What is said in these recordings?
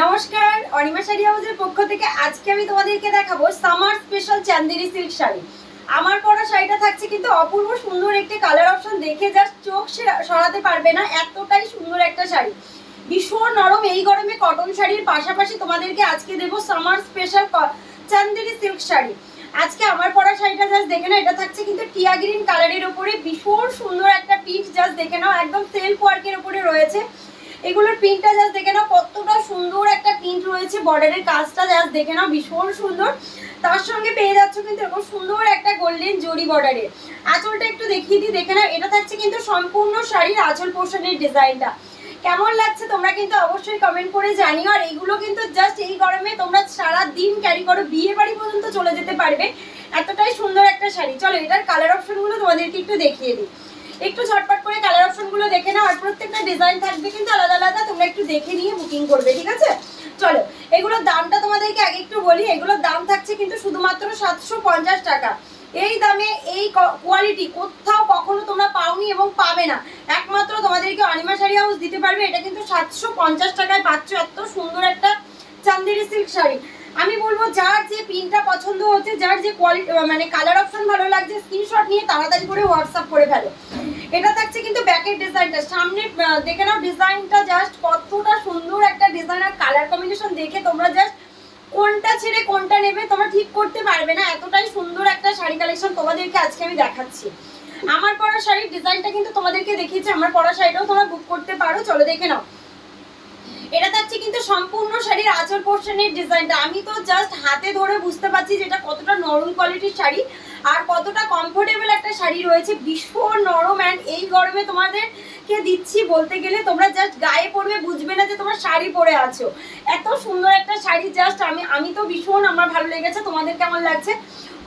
নমস্কার, অনিমা শাড়ি হাউসের পক্ষ থেকে আজকে আমি তোমাদেরকে দেখাবো summer special Chanderi silk sari. আমার পরা শাড়িটা থাকছে কিন্তু অপূর্ব সুন্দর একটি কালার অপশন, দেখে জাস্ট চোখ সরাতে পারবে না, এতটাই সুন্দর একটা শাড়ি। ভীষণ নরম এই গরমে কটন শাড়ির পাশাপাশি তোমাদেরকে আজকে দেবো summer special Chanderi silk sari. আজকে আমার পরা শাড়িটা জাস্ট দেখে নাও, এটা থাকছে কিন্তু টিয়া গ্রিন কালারের উপরে, ভীষণ সুন্দর একটা পিচ, জাস্ট দেখে নাও, একদম সেলফ ওয়ার্কের উপরে রয়েছে। এগুলোর প্রিন্টটা জাস্ট দেখে নাও, কতটা সুন্দর একটা প্রিন্ট রয়েছে, বর্ডারের কাজটা জাস্ট দেখে নাও, ভীষণ সুন্দর। তার সঙ্গে পেয়ে যাচ্ছ কিন্তু এরকম সুন্দর একটা গোল্ডেন জরি বর্ডারে। আঁচলটা একটু দেখিয়ে দিই, দেখে নাও, এটা থাকছে কিন্তু সম্পূর্ণ শাড়ির আঁচল পোর্শনের ডিজাইনটা। কেমন লাগছে তোমরা কিন্তু অবশ্যই কমেন্ট করে জানিও। আর এইগুলো কিন্তু জাস্ট এই গরমে তোমরা সারা দিন ক্যারি করো, বিয়ে বাড়ি পর্যন্ত চলে যেতে পারবে, এতটাই সুন্দর একটা শাড়ি। চলো এটার কালার অপশনগুলো তোমাদেরকে একটু দেখিয়ে দিই, একটু ঝটপট করে কালার অপশনগুলো দেখে নাও। আর প্রত্যেকটা ডিজাইন থাকবে কিন্তু আলাদা আলাদা, তোমরা একটু দেখে নিয়ে বুকিং করবে, ঠিক আছে? চলো এগুলোর দামটা তোমাদেরকে আগে একটু বলি। এগুলোর দাম থাকছে কিন্তু শুধুমাত্র 750 টাকা। এই দামে এই কোয়ালিটি কোথাও কখনো তোমরা পাওনি এবং পাবে না, একমাত্র তোমাদেরকে অনিমা শাড়ি হাউস দিতে পারবে। এটা কিন্তু 750 টাকায় পাচ্ছ এত সুন্দর একটা চান্দেরি সিল্ক শাড়ি। আমি বলবো যার যে প্রিন্টটা পছন্দ হচ্ছে, যার যে কোয়ালিটি মানে কালার অপশন ভালো লাগছে, স্ক্রিনশট নিয়ে তাড়াতাড়ি করে হোয়াটসঅ্যাপ করে ফেলো। এটা থাকছে কিন্তু ব্যাকের ডিজাইনটা, সামনে দেখে নাও ডিজাইনটা জাস্ট কতটা সুন্দর একটা ডিজাইন। আর কালার কম্বিনেশন দেখে তোমরা জাস্ট কোনটা ছেড়ে কোনটা নেবে তোমরা ঠিক করতে পারবে না, এতটাই সুন্দর একটা শাড়ি কালেকশন তোমাদেরকে আজকে আমি দেখাচ্ছি। আমার পরা শাড়ির ডিজাইনটা কিন্তু তোমাদেরকে দেখিয়েছি, আমার পরা শাড়িটাও তোমরা বুক করতে পারো। চলো দেখে নাও, এটা থাকছে কিন্তু সম্পূর্ণ শাড়ির আঁচল পোর্শনের ডিজাইনটা। আমি তো জাস্ট হাতে ধরে বুঝতে পারছি যেটা কতটা নরম কোয়ালিটির শাড়ি আর কতটা কমফোর্টেবল একটা শাড়ি রয়েছে, ভীষণ নরম। অ্যান্ড এই গরমে তোমাদেরকে দিচ্ছি বলতে গেলে তোমরা জাস্ট গায়ে পরবে, বুঝবে না যে তোমরা শাড়ি পরে আছো, এত সুন্দর একটা শাড়ি। জাস্ট আমি তো ভীষণ, আমার ভালো লেগেছে। তোমাদের কেমন লাগছে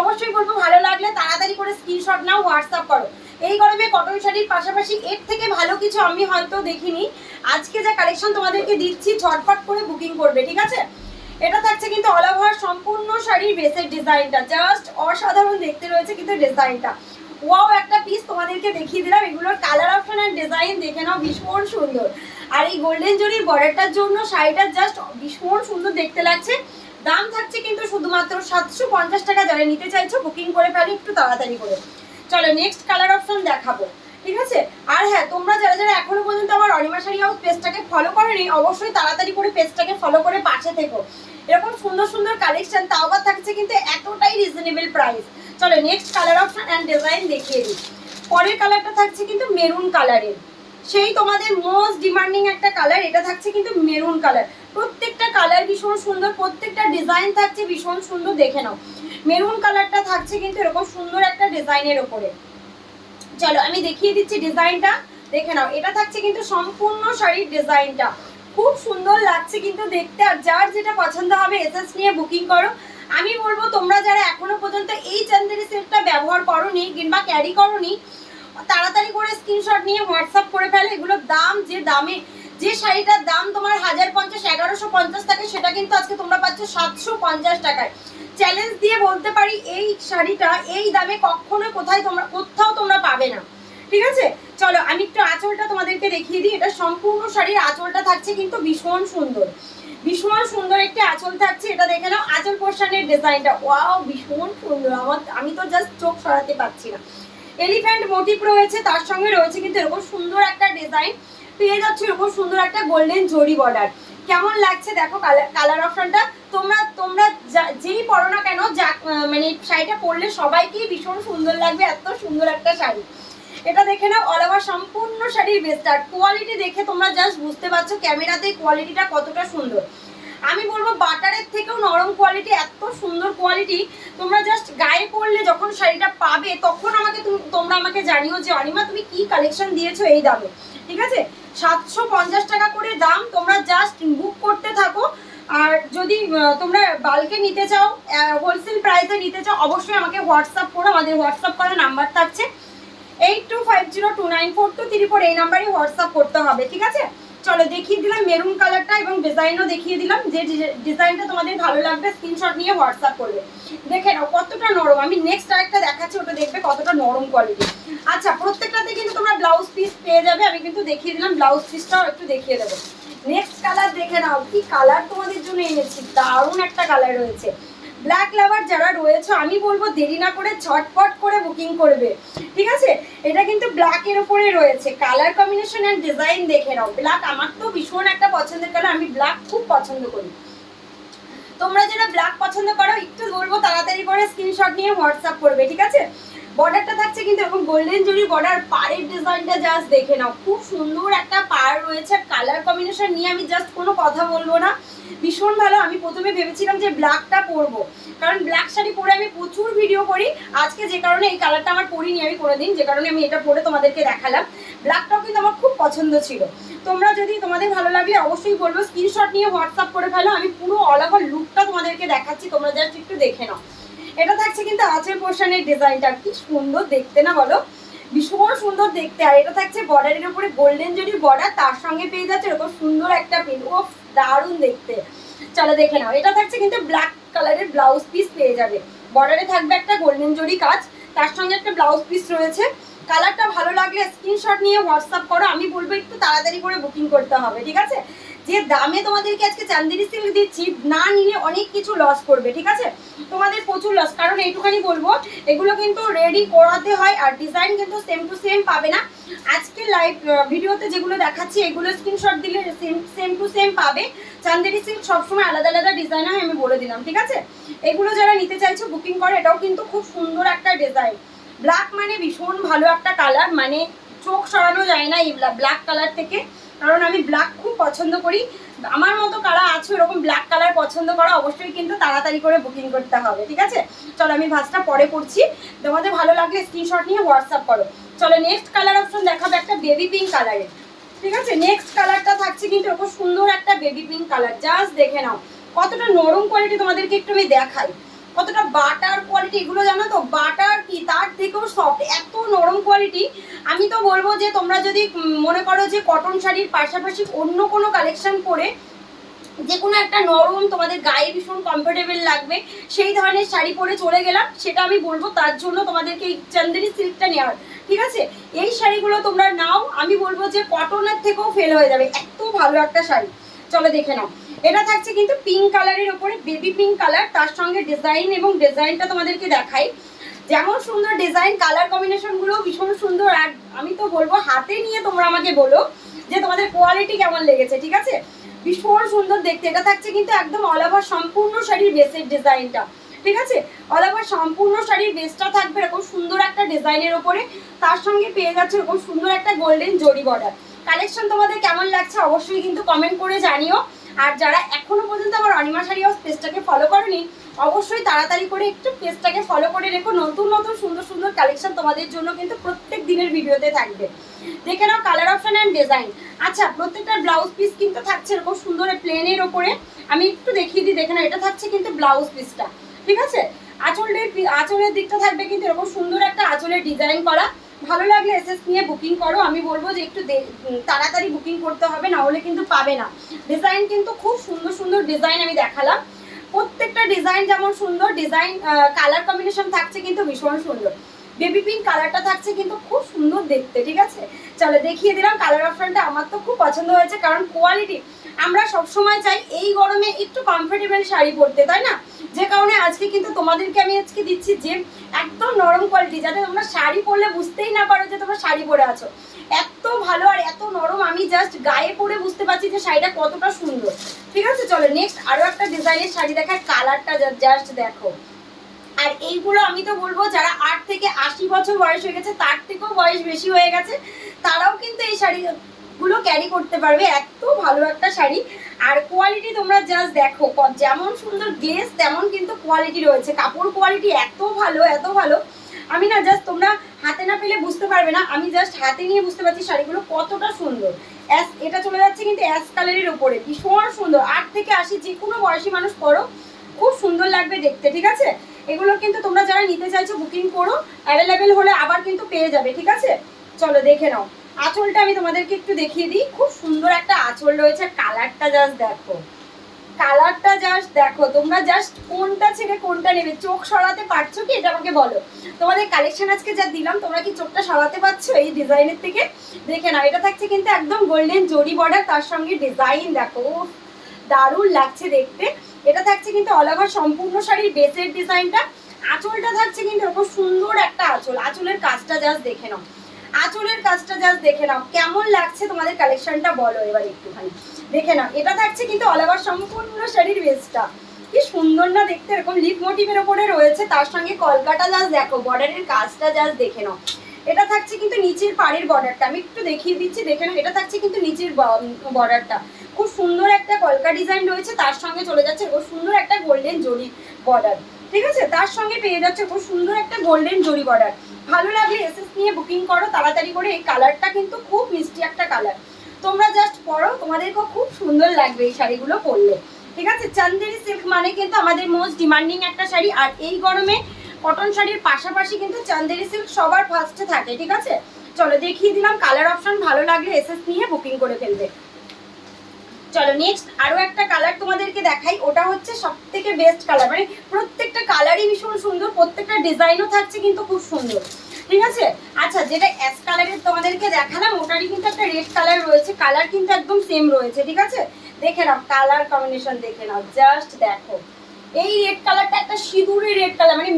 অবশ্যই বলবো, ভালো লাগলে তাড়াতাড়ি করে স্ক্রিনশট নাও, হোয়াটসঅ্যাপ করো। এই গরমে কটন শাড়ির পাশাপাশি এর থেকে ভালো কিছু আমি হয়তো দেখিনি। আজকে যা কালেকশন তোমাদেরকে দিচ্ছি ঝটপট করে বুকিং করবে, ঠিক আছে? এটা থাকছে কিন্তু অল ওভার সম্পূর্ণ শাড়ির বেসের ডিজাইনটা, জাস্ট অসাধারণ দেখতে রয়েছে কিন্তু ডিজাইনটা। ওয়াও একটা পিস তোমাদেরকে দেখিয়ে দিলাম। এগুলোর কালার অপশন আর ডিজাইন দেখে নাও, ভীষণ সুন্দর। আর এই গোল্ডেন জরির বর্ডারটার জন্য শাড়িটা জাস্ট ভীষণ সুন্দর দেখতে লাগছে। দাম থাকছে কিন্তু শুধুমাত্র 750 টাকা। যারা নিতে চাইছো বুকিং করে ফেলো একটু তাড়াতাড়ি করে। চলো নেক্সট কালার অপশন দেখাবো, ঠিক আছে? আর হ্যাঁ, তোমরা যারা যারা এখনো পর্যন্ত আমার অনিমা শাড়ি হাউস পেজটাকে ফলো করোনি, অবশ্যই তাড়াতাড়ি করে পেজটাকে ফলো করে পাশে থেকো। এরকম সুন্দর সুন্দর কালেকশন, তাও আবার থাকছে কিন্তু এতটাই রিজনেবল প্রাইস। চলো next colour option and design দেখিয়ে দিই। পরের কালারটা থাকছে কিন্তু মেরুন কালারের, সেই তোমাদের মোস্ট ডিমান্ডিং একটা কালার। এটা থাকছে কিন্তু মেরুন কালার, প্রত্যেকটা কালার ভীষণ সুন্দর, প্রত্যেকটা ডিজাইন থাকছে ভীষণ সুন্দর। দেখে নাও মেরুন কালারটা থাকছে কিন্তু এরকম সুন্দর একটা ডিজাইনের ওপরে। চলো আমি দেখিয়ে দিচ্ছি ডিজাইনটা, দেখে নাও। এটা থাকছে কিন্তু সম্পূর্ণ শাড়ির ডিজাইনটা, খুব সুন্দর লাগছে কিন্তু দেখতে। আর যার যেটা পছন্দ হবে এসএস নিয়ে বুকিং করো। আমি বলবো তোমরা যারা এখনো পর্যন্ত এই চান্দেরি সেটটা ব্যবহার করোনি কিংবা ক্যারি করোনি, তাড়াতাড়ি করে স্ক্রিনশট নিয়ে হোয়াটসঅ্যাপ করে ফেলো। এগুলোর দাম, যে দামে যে শাড়িটার দাম তোমার 1050 1150 থাকে, সেটা কিন্তু আজকে তোমরা পাচ্ছ 750 টাকায়। চ্যালেঞ্জ দিয়ে বলতে পারি এই শাড়িটা এই দামে কখনো কোথাও তোমরা পাবে না, ঠিক আছে? চলো আমি একটু আঁচলটা তোমাদেরকে দেখিয়ে দিই। এটা সম্পূর্ণ শাড়ির আঁচলটা থাকছে কিন্তু ভীষণ সুন্দর, ভীষণ সুন্দর একটি আঁচল থাকছে। এটা দেখে নাও আঁচল পোর্শনের ডিজাইনটা, ওয়াও ভীষণ সুন্দর। আমি তো জাস্ট চোখ সরাতে পারছি না। এলিফ্যান্ট মোটিভ রয়েছে, তার সঙ্গে রয়েছে কিন্তু এরকম সুন্দর একটা ডিজাইন, পেয়ে যাচ্ছে এরকম সুন্দর একটা গোল্ডেন জরি বর্ডার। কেমন লাগছে দেখো কালার অপশনটা। তোমরা যেই পরো না কেন, মানে শাড়িটা পরলে সবাইকেই ভীষণ সুন্দর লাগবে, এত সুন্দর একটা শাড়ি। এটা দেখে নাও অল ওভার সম্পূর্ণ শাড়ির বেস্টার কোয়ালিটি দেখে তোমরা জাস্ট বুঝতে পারছো ক্যামেরাতে কোয়ালিটিটা কতটা সুন্দর। আমি বলবো বাটারের থেকেও নরম কোয়ালিটি, এত সুন্দর কোয়ালিটি। তোমরা জাস্ট গায়ে পরলে যখন শাড়িটা পাবে তখন তোমরা আমাকে জানিও যে অনিমা তুমি কি কালেকশন দিয়েছো এই দামে, ঠিক আছে? 750 টাকা করে দাম, তোমরা জাস্ট বুক করতে থাকো। আর যদি তোমরা বাল্কে নিতে চাও, হোলসেল প্রাইসে নিতে চাও, অবশ্যই আমাকে হোয়াটসঅ্যাপ করো। আমাদের হোয়াটসঅ্যাপ করার নাম্বার থাকছে 8250294234, এই নাম্বারে হোয়াটসঅ্যাপ করতে হবে, ঠিক আছে? চলো দেখিয়ে দিলাম মেরুন কালারটা এবং ডিজাইনও দেখিয়ে দিলাম। যে ডিজাইনটা তোমাদের ভালো লাগবে স্ক্রিনশট নিয়ে হোয়াটসঅ্যাপ করবে। দেখে নাও কতটা নরম। আমি নেক্সট আরেকটা দেখাচ্ছি, ওটা দেখবে কতটা নরম কোয়ালিটি। আচ্ছা প্রত্যেকটাতে কিন্তু তোমরা ব্লাউজ পিস পেয়ে যাবে। আমি কিন্তু দেখিয়ে দিলাম, ব্লাউজ পিসটাও একটু দেখিয়ে দেবো। নেক্সট কালার দেখে নাও, কি কালার তোমাদের জন্য এনেছি, দারুণ একটা কালার রয়েছে। ব্ল্যাক লাভার যারা রয়েছে আমি বলবো দেরি না করে ঝটপট করে বুকিং করবে, ঠিক আছে। এটা কিন্তু ব্ল্যাকের উপরে রয়েছে, কালার কম্বিনেশন এন্ড ডিজাইন দেখে নাও। ব্ল্যাক আমার তো ভীষণ একটা পছন্দের কালার, আমি ব্ল্যাক খুব পছন্দ করি। তোমরা যারা ব্ল্যাক পছন্দ করো একটু বলবো তাড়াতাড়ি করে স্ক্রিনশট নিয়ে হোয়াটসঅ্যাপ করবে, ঠিক আছে। বর্ডারটা থাকছে কিন্তু এরকম গোল্ডেন জরি বর্ডার, পাড়ের ডিজাইনটা জাস্ট দেখে নাও, খুব সুন্দর একটা পাড় রয়েছে। কালার কম্বিনেশন নিয়ে আমি জাস্ট কোনো কথা বলবো না, ভীষণ ভালো। আমি প্রথমে ভেবেছিলাম যে ব্ল্যাকটা পরবো, কারণ ব্ল্যাক শাড়ি পরে আমি প্রচুর ভিডিও করি। আজকে যে কারণে এই কালারটা আমার পরিনি আমি কোনোদিন, যে কারণে আমি এটা পরে তোমাদেরকে দেখালাম। ব্ল্যাকটাও কিন্তু আমার খুব পছন্দ ছিল। তোমরা যদি তোমাদের ভালো লাগলে অবশ্যই বলবো স্ক্রিনশট নিয়ে হোয়াটসঅ্যাপ করে ফেলো, আমি পুরো অল ওভার লুকটা তোমাদেরকে দেখাচ্ছি, তোমরা জাস্ট একটু দেখে নাও। এটা থাকছে কিন্তু আঁচল পোর্শনের ডিজাইনটা, কি সুন্দর দেখতে না বলো, ভীষণ সুন্দর দেখতে। আর এটা থাকছে বর্ডারের উপরে গোল্ডেন জরি বর্ডার, তার সঙ্গে পেয়ে যাচ্ছে এরকম সুন্দর একটা প্রিন্ট, ও দারুণ দেখতে। চলো দেখে নাও। এটা থাকছে কিন্তু ব্ল্যাক কালারের ব্লাউজ পিস পেয়ে যাবে, বর্ডারে থাকবে একটা গোল্ডেন জরি কাজ, তার সঙ্গে একটা ব্লাউজ পিস রয়েছে। কালারটা ভালো লাগলে স্ক্রিনশট নিয়ে হোয়াটসঅ্যাপ করো, আমি বলবো একটু তাড়াতাড়ি করে বুকিং করতে হবে, ঠিক আছে। যে দামে তোমাদেরকে আজকে চান্দেরি সিল্ক দিচ্ছি, না নিলে অনেক কিছু লস করবে, ঠিক আছে, তোমাদের প্রচুর লস। কারণ এইটুখানি বলবো এগুলো কিন্তু রেডি করাতে হয়, আর ডিজাইন কিন্তু সেম টু সেম পাবে না। আজকে লাইভ ভিডিওতে যেগুলো দেখাচ্ছি এগুলো স্ক্রিনশট দিলে সেম টু সেম পাবে। চান্দেরি সিল্ক সবসময় আলাদা আলাদা ডিজাইন হয়, আমি বলে দিলাম, ঠিক আছে। এগুলো যারা নিতে চাইছো বুকিং করে, এটাও কিন্তু খুব সুন্দর একটা ডিজাইন। ব্ল্যাক মানে ভীষণ ভালো একটা কালার, মানে চোখ সরানো যায় না এই ব্ল্যাক কালার থেকে, কারণ আমি ব্ল্যাক খুব পছন্দ করি। আমার মতো কারা আছো এরকম ব্ল্যাক কালার পছন্দ করো, অবশ্যই কিন্তু তাড়াতাড়ি করে বুকিং করতে হবে, ঠিক আছে। চলো আমি ভাঁজটা পরে করছি, তোমাদের ভালো লাগলে স্ক্রিনশট নিয়ে হোয়াটসঅ্যাপ করো। চলো নেক্সট কালার অপশন দেখাবে একটা বেবি পিঙ্ক কালারের, ঠিক আছে। নেক্সট কালারটা থাকছে কিন্তু এরকম সুন্দর একটা বেবি পিঙ্ক কালার, জাস্ট দেখে নাও কতটা নরম কোয়ালিটি, তোমাদেরকে একটু আমি দেখাই কতটা বাটার কোয়ালিটি। এগুলো জানো তো বাটার কি, তার থেকেও সফট, এত নরম কোয়ালিটি। আমি তো বলবো যে তোমরা যদি মনে করো যে কটন শাড়ির পাশাপাশি অন্য কোনো কালেকশন করে যে কোনো একটা নরম তোমাদের গায়ে ভীষণ কমফোর্টেবল লাগবে সেই ধরনের শাড়ি পরে চলে গেলাম, সেটা আমি বলবো তার জন্য তোমাদেরকে এই চান্দেরি সিল্কটা নেওয়ার, ঠিক আছে। এই শাড়িগুলো তোমরা নাও, আমি বলবো যে কটনের থেকেও ফেল হয়ে যাবে, এত ভালো একটা শাড়ি। চলো দেখে নাও। এটা থাকছে কিন্তু পিঙ্ক কালারের উপরে, বেবি পিঙ্ক কালার, তার সঙ্গে ডিজাইন, এবং ডিজাইনটা তোমাদেরকে দেখাই। যেমন সুন্দর ডিজাইন, কালার কম্বিনেশন গুলো ভীষণ সুন্দর। আর আমি তো বলবো হাতে নিয়ে তোমরা আমাকে বলো যে তোমাদের কোয়ালিটি কেমন লেগেছে, ঠিক আছে। ভীষণ সুন্দর দেখতে। এটা থাকছে কিন্তু একদম অল ওভার সম্পূর্ণ শাড়ির বেসের ডিজাইনটা, ঠিক আছে। অল ওভার সম্পূর্ণ শাড়ির বেসটা থাকবে এরকম সুন্দর একটা ডিজাইনের ওপরে, তার সঙ্গে পেয়ে যাচ্ছে এরকম সুন্দর একটা গোল্ডেন জরি বর্ডার। কালেকশন তোমাদের কেমন লাগছে অবশ্যই কিন্তু কমেন্ট করে জানিও। আর যারা এখনো পর্যন্ত আমার অনিমা শাড়ি হাউস পেজটাকে ফলো করনি, অবশ্যই তাড়াতাড়ি করে একটু পেজটাকে ফলো করে রেখো, নতুন নতুন সুন্দর সুন্দর কালেকশন তোমাদের জন্য কিন্তু প্রত্যেক দিনের ভিডিওতে থাকবে। দেখে নাও কালার অপশন অ্যান্ড ডিজাইন। আচ্ছা, প্রত্যেকটা ব্লাউজ পিস কিন্তু থাকছে এরকম সুন্দর প্লেনের ওপরে, আমি একটু দেখিয়ে দিই, দেখে নাও। এটা থাকছে কিন্তু ব্লাউজ পিসটা, ঠিক আছে। আঁচলের দিকটা থাকবে কিন্তু এরকম সুন্দর একটা আঁচলের ডিজাইন করা। ভালো লাগলে এসএস নিয়ে বুকিং করো, আমি বলবো যে একটু তাড়াতাড়ি বুকিং করতে হবে, না হলে কিন্তু পাবে না। ডিজাইন কিন্তু খুব সুন্দর সুন্দর ডিজাইন আমি দেখালাম, প্রত্যেকটা ডিজাইন যেমন সুন্দর, ডিজাইন কালার কম্বিনেশন থাকছে কিন্তু ভীষণ সুন্দর। বেবি পিঙ্ক কালারটা থাকছে কিন্তু খুব সুন্দর দেখতে, ঠিক আছে। চলো দেখিয়ে দিলাম কালার অপশনটা, আমার তো খুব পছন্দ হয়েছে, কারণ কোয়ালিটি আমরা সবসময় চাই এই গরমে একটু কমফোর্টেবল শাড়ি পরতে, তাই না। যে কারণে আজকে কিন্তু তোমাদেরকে আমি আজকে দিচ্ছি যে একদম নরম কোয়ালিটি, যাতে তোমরা শাড়ি পরলে বুঝতেই না পারো যে তোমরা শাড়ি পরে আছো। এত ভালো আর এত নরম, আমি জাস্ট গায়ে পরে বুঝতে পারছি যে শাড়িটা কতটা সুন্দর, ঠিক আছে। চলো নেক্সট আরো একটা ডিজাইনের শাড়ি দেখার, কালারটা জাস্ট দেখো। আর এইগুলো আমি তো বলবো যারা 8 থেকে 80 বছর বয়স হয়ে গেছে, তার থেকেও বয়স বেশি হয়ে গেছে, তারাও কিন্তু এই শাড়িগুলো ক্যারি করতে পারবে, এত ভালো একটা শাড়ি। আর কোয়ালিটি তোমরা জাস্ট দেখো, যেমন সুন্দর গ্লেজ তেমন কিন্তু কোয়ালিটি রয়েছে, কাপড় কোয়ালিটি এত ভালো এত ভালো। আমি না জাস্ট তোমরা হাতে না পেলে বুঝতে পারবে না, আমি জাস্ট হাতে নিয়ে বুঝতে পারছি শাড়িগুলো কতটা সুন্দর। এটা চলে যাচ্ছে কিন্তু অ্যাশ কালারের উপরে, ভীষণ সুন্দর। 8 থেকে 80 যে কোনো বয়সী মানুষ পরো, খুব সুন্দর লাগবে দেখতে, ঠিক আছে। এগুলো কিন্তু তোমরা যারা নিতে চাইছো বুকিং করো, অ্যাভেলেবেল হলে আবার কিন্তু পেয়ে যাবে, ঠিক আছে। চলো দেখে নাও। আঁচলটা আমি তোমাদেরকে একটু দেখিয়ে দিই, খুব সুন্দর একটা আঁচল রয়েছে, কালারটা জাস্ট দেখো, কালারটা জাস্ট দেখো, তোমরা জাস্ট কোনটা ছেড়ে কোনটা নেবে, চোখ সরাতে পারছো কি এটা আমাকে বলো। তোমাদের কালেকশন আজকে যা দিলাম তোমরা কি চোখটা সরাতে পারছো এই ডিজাইনের থেকে? দেখে নাও, এটা থাকছে কিন্তু একদম গোল্ডেন জরি বর্ডার, তার সঙ্গে ডিজাইন দেখো দারুণ লাগছে দেখতে। এটা থাকছে কিন্তু অল ওভার সম্পূর্ণ শাড়ির বেসের ডিজাইনটা। আঁচলটা থাকছে কিন্তু এরকম সুন্দর একটা আঁচল, আঁচলের কাজটা জাস্ট দেখে নাও, আঁচলের কাজটা জাস্ট দেখে নাও কেমন লাগছে তোমাদের কালেকশনটা বলো এবার একটুখানি দেখে নাও। এটা থাকছে কিন্তু অল ওভার সম্পূর্ণ শাড়ির বেসটা, কি সুন্দর না দেখতে, এরকম লিপ মোটিভের ওপরে রয়েছে, তার সঙ্গে কলকাটা জাস্ট দেখো, বর্ডারের কাজটা জাস্ট দেখে নাও। এটা থাকছে কিন্তু নিচের পাড়ের বর্ডারটা, আমি একটু দেখিয়ে দিচ্ছি দেখে নাও। এটা থাকছে কিন্তু নিচের বর্ডারটা, খুব সুন্দর একটা কলকা ডিজাইন রয়েছে, তার সঙ্গে চলে যাচ্ছে খুব সুন্দর একটা গোল্ডেন জরি বর্ডার, ঠিক আছে, তার সঙ্গে পেয়ে যাচ্ছে খুব সুন্দর একটা গোল্ডেন জরি বর্ডার। ভালো লাগলে এসএস নিয়ে বুকিং করো তাড়াতাড়ি করে, এই কালারটা কিন্তু খুব মিষ্টি একটা কালার, তোমরা জাস্ট পরো, তোমাদেরকেও খুব সুন্দর লাগবে এই শাড়িগুলো পরলে, ঠিক আছে। চান্দেরি সিল্ক মানে কিন্তু আমাদের মোস্ট ডিমান্ডিং একটা শাড়ি, আর এই গরমে কটন শাড়ির পাশাপাশি কিন্তু চান্দেরি সিল্ক সবার ফার্স্টে থাকে, ঠিক আছে। চলো দেখিয়ে দিলাম কালার অপশন, ভালো লাগলে এসএস নিয়ে বুকিং করে ফেলবে। চলো নেক্সট আরো একটা কালার তোমাদেরকে দেখাই, ওটা হচ্ছে সব থেকে বেস্ট কালার, মানে প্রত্যেকটা কালারই ভীষণ সুন্দর, প্রত্যেকটা ডিজাইনও থাকছে কিন্তু খুব সুন্দর, ঠিক আছে। আচ্ছা, যেটা অ্যাশ কালারের তোমাদেরকে দেখালাম ওটারই কিন্তু একটা রেড কালার রয়েছে, কালার কিন্তু একদম সেম রয়েছে, ঠিক আছে। দেখে নাও কালার কম্বিনেশন, দেখে নাও জাস্ট দেখো, এই রেড কালারটা একটা সিঁদুরের রেড কালার, মানে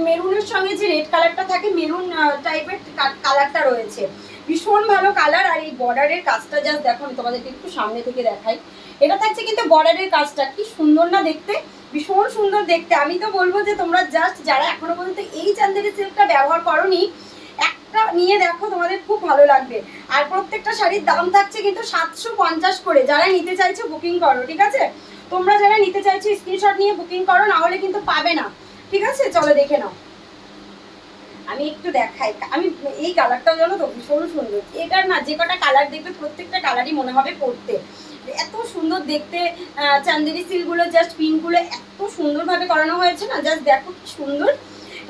মেরুনের সঙ্গে যে রেড কালারটা থাকে মেরুন টাইপের কালারটা রয়েছে, ভীষণ ভালো কালার। আর এই বর্ডারের কাজটা জাস্ট দেখো, আমি তোমাদেরকে একটু সামনে থেকে দেখাই। এটা থাকছে কিন্তু বর্ডারের কাজটা, কি সুন্দর না দেখতে, ভীষণ সুন্দর দেখতে। আমি তো বলবো যে তোমরা জাস্ট যারা এখনো পর্যন্ত এই চান্দেরি সিল্কটা ব্যবহার করোনি, একটা নিয়ে দেখো, তোমাদের খুব ভালো লাগবে। আর প্রত্যেকটা শাড়ির দাম থাকছে কিন্তু 750 করে, যারা নিতে চাইছো বুকিং করো, ঠিক আছে। তোমরা যারা নিতে চাইছো স্ক্রিনশট নিয়ে বুকিং করো, না হলে কিন্তু পাবে না, ঠিক আছে। চলো দেখে নাও, আমি একটু দেখাই, আমি এই কালারটাও জানো তো ভীষণ সুন্দর, এটার না যে কটা কালার দেখবে প্রত্যেকটা কালারই মনে হবে পরতে, এত সুন্দর দেখতে। চান্দেরি সিল্কগুলো জাস্ট পিনগুলো এত সুন্দরভাবে করানো হয়েছে না, জাস্ট দেখো কি সুন্দর।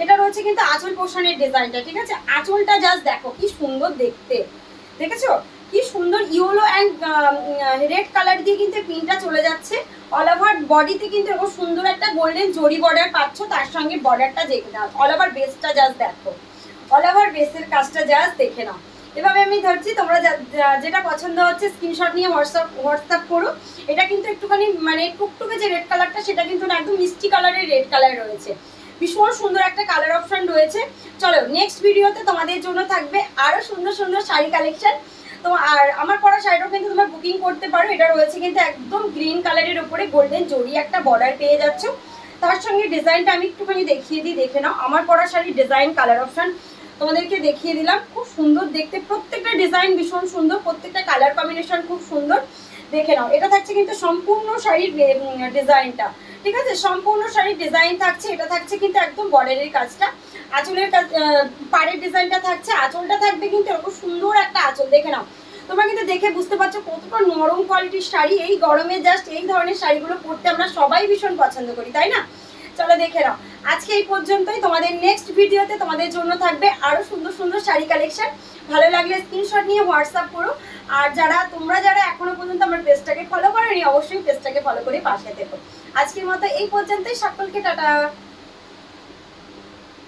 এটা রয়েছে কিন্তু আঁচল পোর্শনের ডিজাইনটা, ঠিক আছে, আঁচলটা জাস্ট দেখো কি সুন্দর দেখতে, দেখেছো কি সুন্দর, ইয়েলো অ্যান্ড রেড কালার দিয়ে কিন্তু পিনটা চলে যাচ্ছে। অল ওভার বডিতে কিন্তু এরকম সুন্দর একটা গোল্ডেন জরি বর্ডার পাচ্ছ, তার সঙ্গে বর্ডারটা দেখে নাও, অল ওভার বেসটা জাস্ট দেখো, অল ওভার বেসের কাজটা জাস্ট দেখে নাও। এভাবে আমি ধরছি, তোমরা যেটা পছন্দ হচ্ছে স্ক্রিনশট নিয়ে হোয়াটসঅ্যাপ করো। এটা কিন্তু একটুখানি মানে টুকটুকে যে রেড কালারটা সেটা কিন্তু না, একদম মিষ্টি কালারের রেড কালার রয়েছে, ভীষণ সুন্দর একটা কালার অপশন রয়েছে। চলো নেক্সট ভিডিওতে তোমাদের জন্য থাকবে আরো সুন্দর সুন্দর শাড়ি কালেকশন। তো আর আমার পরা শাড়িটাও কিন্তু তোমরা বুকিং করতে পারো, এটা রয়েছে কিন্তু একদম গ্রিন কালারের উপরে গোল্ডেন জরি একটা বর্ডার পেয়ে যাচ্ছ, তার সঙ্গে ডিজাইনটা আমি একটুখানি দেখিয়ে দিই, দেখে নাও। আমার পরা শাড়ির ডিজাইন কালার অপশন তোমাদেরকে দেখিয়ে দিলাম, খুব সুন্দর দেখতে, প্রত্যেকটা ডিজাইন ভীষণ সুন্দর, প্রত্যেকটা কালার কম্বিনেশন খুব সুন্দর, দেখে নাও। এটা থাকছে কিন্তু সম্পূর্ণ শাড়ির ডিজাইনটা, ঠিক আছে, সম্পূর্ণ শাড়ির ডিজাইন থাকছে। এটা থাকছে কিন্তু একদম বর্ডারের কাজটা, আঁচলের কাজ, পাড়ের ডিজাইনটা থাকছে, আঁচলটা থাকবে কিন্তু এরকম সুন্দর একটা আঁচল, দেখে নাও। তোমরা কিন্তু দেখে বুঝতে পারছো কতটা নরম কোয়ালিটির শাড়ি, এই গরমে জাস্ট এই ধরনের শাড়িগুলো পরতে আমরা সবাই ভীষণ পছন্দ করি, তাই না। চলো দেখে নাও, আজকে এই পর্যন্তই। তোমাদের নেক্সট ভিডিওতে তোমাদের জন্য থাকবে আরো সুন্দর সুন্দর শাড়ি কালেকশন, ভালো লাগলে স্ক্রিনশট নিয়ে হোয়াটসঅ্যাপ করো। আর তোমরা যারা এখনো পর্যন্ত আমার পেজটাকে ফলো করোনি, অবশ্যই পেজটাকে ফলো করে পাশে থেকো। আজকের মতো এই পর্যন্তই, সকলকে টাটা।